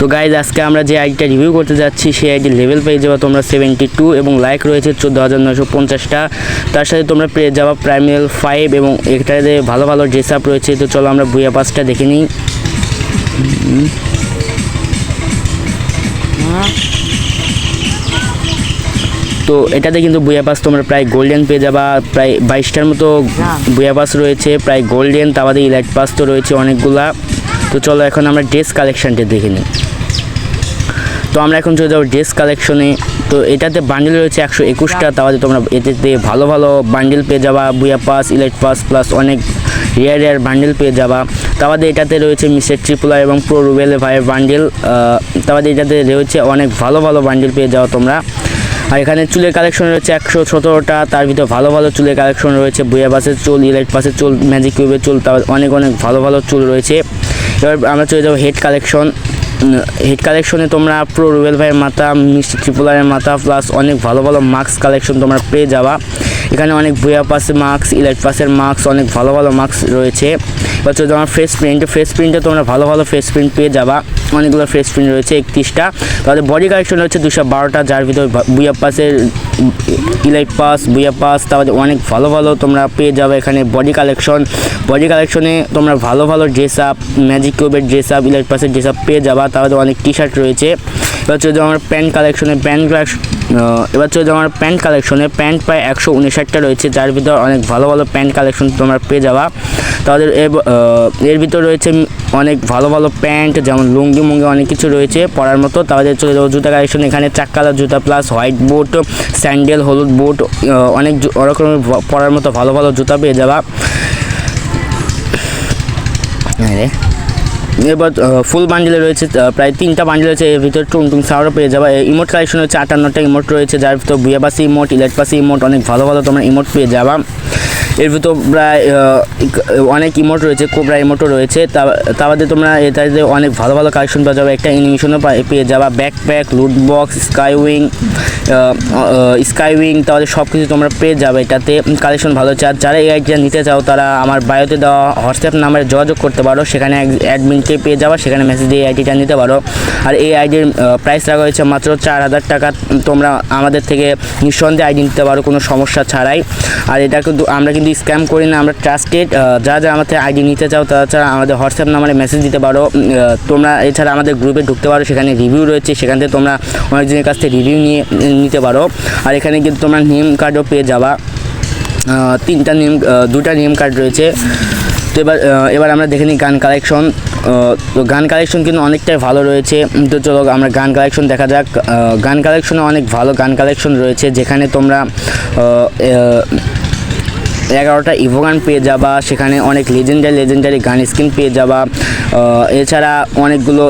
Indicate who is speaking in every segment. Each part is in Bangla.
Speaker 1: তো গাইজ আজকে আমরা যে আইডিটা রিভিউ করতে যাচ্ছি সেই আইডির লেভেল পেয়ে যাবো তোমরা 72 এবং লাইক রয়েছে 14,950টা। তার সাথে তোমরা পেয়ে যাবা প্রাইমেল 5 এবং এটাতে ভালো ভালো ড্রেস আপ রয়েছে। তো চলো আমরা বুয়া পাসটা দেখে নিই। তো এটাতে কিন্তু বুয়া পাস তোমরা প্রায় গোল্ডেন পেয়ে যাবা, প্রায় 22টার মতো বুয়া পাস রয়েছে, প্রায় গোল্ডেন। তা বাদে ইলাইট পাস তো রয়েছে অনেকগুলা। তো চলো এখন আমরা ড্রেস কালেকশানটা দেখে নিই। তো আমরা এখন চলে যাবো ড্রেস কালেকশনে। তো এটাতে বান্ডেল রয়েছে 121টা। তাহলে তোমরা এটাতে ভালো ভালো বান্ডেল পেয়ে যাবা, বুয়া পাস, ইলাইট পাস প্লাস অনেক রেয়ার বান্ডেল পেয়ে যাবা। তাহলে এটাতে রয়েছে মিস্টার ট্রিপুলার এবং প্রো রুবেল ভাইয়ের বান্ডেল। তাহলে এটাতে রয়েছে অনেক ভালো ভালো বান্ডেল পেয়ে যাও তোমরা। আর এখানে চুলের কালেকশন রয়েছে 117টা। তার ভিতরে ভালো ভালো চুলের কালেকশন রয়েছে, বুয়া পাসের চুল, ইলাইট পাসের চুল, ম্যাজিক কিউবের চুল, তারপর অনেক ভালো ভালো চুল রয়েছে। এবার আমরা চলে যাবো হেড কালেকশন। হেড কালেকশনে তোমরা প্রো রুবেল ভাইয়ের মাথা, মিস্টার ট্রিপুলারের মাথা প্লাস অনেক ভালো ভালো মাস্ক কালেকশন তোমরা পেয়ে যাবা। এখানে অনেক বুয়া পাসের মাস্ক, ইলাইট পাসের মাস্ক, অনেক ভালো ভালো মাস্ক রয়েছে। এবার চলে তোমার ফেস প্রিন্টে তোমরা ভালো ভালো ফেস প্রিন্ট পেয়ে যাবা। অনেকগুলো ফেস প্রিন্ট রয়েছে 31টা। তাহলে বডি কালেকশন রয়েছে 212টা, যার ভিতরে বুয়া পাসের, ইলাইট পাস, বুয়া পাস, তাহলে অনেক ভালো ভালো তোমরা পেয়ে যাবে এখানে বডি কালেকশনে তোমরা ভালো ভালো ড্রেস আপ, ম্যাজিক কিউবের ড্রেস আপ, ইলাইট পাসের ড্রেস আপ পেয়ে যাবা। তাহলে অনেক টি শার্ট রয়েছে। এবার চলে যাবো আমার প্যান্ট কালেকশনে। প্যান্ট প্রায় 159টা রয়েছে, যার ভিতর অনেক ভালো ভালো প্যান্ট কালেকশন তোমরা পেয়ে যাবা। তাদের এর ভিতর রয়েছে অনেক ভালো ভালো প্যান্ট, যেমন লুঙ্গি মুঙ্গি অনেক কিছু রয়েছে পরার মতো। তাদের চলে যাবো জুতা কালেকশন। এখানে চাক কালার জুতা প্লাস হোয়াইট বুট, স্যান্ডেল, হলুদ বুট, অনেক রকমের পরার মতো ভালো ভালো জুতা পেয়ে যাবা। এবার ফুল বান্ডেলে রয়েছে প্রায় 3টা বান্ডেল রয়েছে। এর ভিতরে টুং সাউন্ডও পেয়ে যাবে। ইমোট কালেকশন হচ্ছে 58টা ইমোট রয়েছে, যার ভিতর বুয়া পাসি ইমোট, ইলাইট পাসি ইমোট, অনেক ভালো ভালো তোমরা ইমোট পেয়ে যাবা। এর ভিতর প্রায় অনেক ইমোট রয়েছে, কোবরা ইমোটও রয়েছে। তা বাদে তোমরা এটাতে অনেক ভালো ভালো কালেকশন পেয়ে যাবে। একটা অ্যানিমেশনও পেয়ে যাবা, ব্যাকপ্যাক, লুট বক্স, স্কাইউইং, তাহলে সব কিছু তোমরা পেয়ে যাবে। এটাতে কালেকশন ভালো হচ্ছে। আর যারা এই আইডিটা নিতে চাও তারা আমার বায়োতে দেওয়া হোয়াটসঅ্যাপ নাম্বারে যোগাযোগ করতে পারো, সেখানে অ্যাডমিনকে পেয়ে যাবা, সেখানে মেসেজ দিয়ে এই আইডিটা নিতে পারো। আর এই আইডির প্রাইস রাখা হয়েছে মাত্র 4000 টাকা। তোমরা আমাদের থেকে নিঃসন্দেহে আইডি নিতে পারো কোনো সমস্যা ছাড়াই। আর এটা কিন্তু আমরা কিন্তু স্ক্যাম করি না, আমরা ট্রাস্টেড। যারা আমাদের আইডি নিতে চাও তাছাড়া আমাদের হোয়াটসঅ্যাপ নাম্বারে মেসেজ দিতে পারো। তোমরা এছাড়া আমাদের গ্রুপে ঢুকতে পারো, সেখানে রিভিউ রয়েছে, সেখান থেকে তোমরা অনেকজনের কাছ থেকে রিভিউ নিতে পারো। আর এখানে কিন্তু তোমরা নেম কার্ডও পেয়ে যাবা। 2টা নেম কার্ড রয়েছে। তো এবার আমরা দেখে নিই গান কালেকশন। তো গান কালেকশন কিন্তু অনেকটাই ভালো রয়েছে। তো চলো আমরা গান কালেকশন দেখা যাক। গান কালেকশনে অনেক ভালো গান কালেকশন রয়েছে, যেখানে তোমরা 11টা ইভো গান পেয়ে যাবা। সেখানে অনেক লেজেন্ডারি গান স্কিন পেয়ে যাবা। এছাড়া অনেকগুলো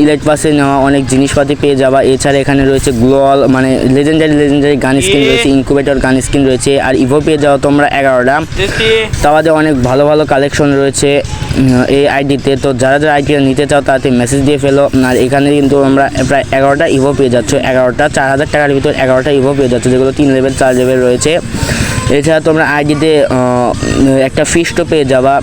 Speaker 1: ইলাইট পাসে নেওয়া অনেক জিনিসপাতি পেয়ে যাবা। এছাড়া এখানে রয়েছে গ্লোয়াল, মানে লেজেন্ডারি গান স্কিন রয়েছে, ইনকুবেটর গান স্কিন রয়েছে। আর ইভো পেয়ে যাও তোমরা 11টা। তাহলে অনেক ভালো ভালো কালেকশন রয়েছে এই আইডিতে। তো যারা আইডিটা নিতে চাও তাতে মেসেজ দিয়ে ফেলো। আর এখানে কিন্তু আমরা প্রায় 11টা ইভো পেয়ে যাচ্ছ, 4000 টাকার ভিতর 11টা ইভো পেয়ে যাচ্ছ, যেগুলো 3 লেভেল 4 লেভেল রয়েছে। এছাড়া তোমরা আইডিতে একটা ফিস্টও পেয়ে যাবা,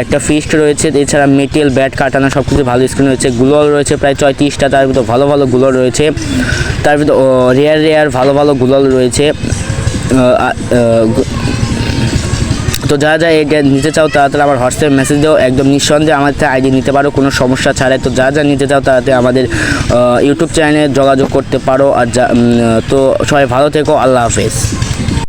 Speaker 1: একটা ফিস্ট রয়েছে। এছাড়া মেটেল, ব্যাট, কাটানা সব কিছু ভালো স্ক্রিন রয়েছে। গ্লোয়াল রয়েছে প্রায় 34টা, তার ভিতর ভালো ভালো গ্লোয়াল রয়েছে। তার ভিতর রেয়ার ভালো ভালো গ্লোয়াল রয়েছে। তো যারা এটা নিতে চাও তারা আমার হোয়াটসঅ্যাপ মেসেজ দাও, একদম নিঃসন্দেহে আমাদের থেকে আইডি নিতে পারো কোনো সমস্যা ছাড়াই। তো যারা নিতে চাও তাতে আমাদের ইউটিউব চ্যানেলে যোগাযোগ করতে পারো। আর তো সবাই ভালো থেকো, আল্লাহ হাফেজ।